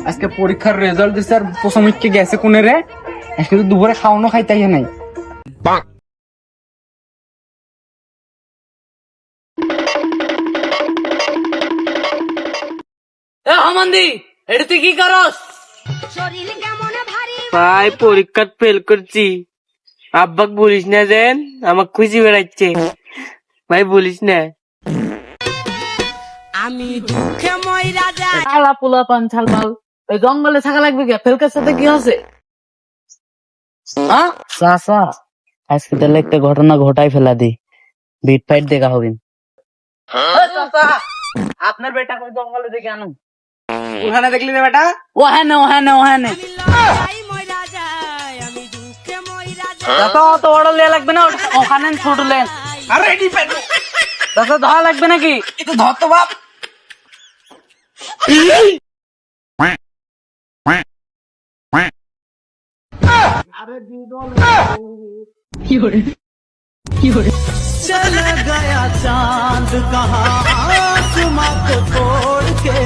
আজকে পরীক্ষার রেজাল্ট দিছে আর প্রথমিককে গেছে কোনে রে, আজকে তো দুপুরে খাওয়ানো খাইতাই নাই। হামান্দি, এটা তুই কি করস? ভাই পরীক্ষা ফেল করছি, আব্বাক বলিস না যেন আমাকে খুঁজি বেড়াচ্ছে। ভাই বলিস না। আমি দুঃখে মইরা যাই। আলা পোলা পান ছালমাল, ওই জঙ্গলে থাকা লাগবে কি? ফেলকার সাথে কি আছে? চাচা আজকে তাহলে একটা ঘটনা ঘটাই ফেলা দি, বিট ফাইট দেখা হবে। আপনার বেটা কোন জঙ্গলে দেখে আনুন। ওখানে দেখলি না বেটা? ওখানে ওখানে ওখানে চাচা অত বড় লিয়া লাগবে না, ওখানে ছোট লেন। আরে এডি পেট চাচা ধরা লাগবে নাকি? একটু ধর তো বাপ। चला गया चांद कहाँ आसमां को छोड़ के।